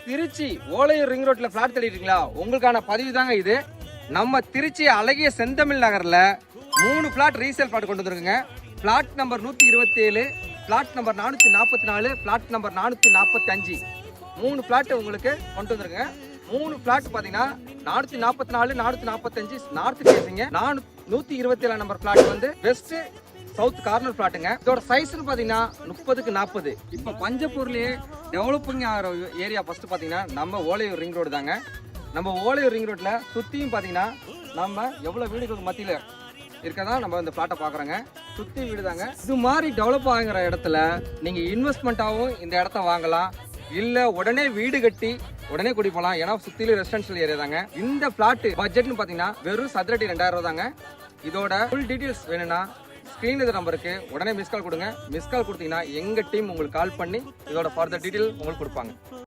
Trichy Olaiyur ring ரோட்ல plot தேடிட்டீங்களா? உங்களுக்கான பதிவு தாங்க இது. நம்ம திருச்சி அழகிய செந்தமிழ் நகர்ல 3 பிளாட் ரீசேல் பிளாட் கொண்டு வந்துருக்குங்க. Flat number 127, flat number 444, flat number 445, 3 flat உங்களுக்கு கொண்டு வந்துருக்குங்க. 3 பிளாட் பாத்தீங்கன்னா 444, 445 நார்த் ஃபேசிங், 127 நம்பர் பிளாட் வந்து வெஸ்ட் சவுத் கார்னர் பிளாட்டுங்க. இதோட சைஸ்னு பாத்தீங்கன்னா 30க்கு 40. இப்போ பஞ்சப்பூர்லயே டெவலப்பிங் ஆகிற ஏரியா ஃபர்ஸ்ட் பாத்தீங்கன்னா நம்ம ஓலையூர் ரிங் ரோடு தாங்க. நம்ம ஓலையூர் ரிங் ரோட்ல சுத்தியும் பாத்தீங்கன்னா நம்ம எவ்வளவு வீடுகளுக்கு மத்தியில இருக்கதா நம்ம இந்த பிளாட்டை பாக்குறோங்க. சுத்தி வீடு தாங்க. இது மாதிரி டெவலப் ஆகிற இடத்துல நீங்க இன்வெஸ்ட்மெண்ட்டாவும் இந்த இடத்த வாங்கலாம், இல்ல உடனே வீடு கட்டி உடனே குடி போகலாம். ஏன்னா சுத்திலும் ரெசிடென்ஷியல் ஏரியா தாங்க. இந்த பிளாட் பட்ஜெட்னு பாத்தீங்கன்னா வெறும் சதுரடி 2000 ரூபா தாங்க. இதோட ஃபுல் டீடைல்ஸ் வேணும்னா ஸ்கிரீன் இந்த நம்பருக்கு உடனே மிஸ் கால் கொடுங்க. மிஸ் கால் கொடுத்தீங்கன்னா எங்க டீம் உங்களுக்கு கால் பண்ணி இதோட ஃபர்தர் டீடைல் உங்களுக்கு கொடுப்பாங்க.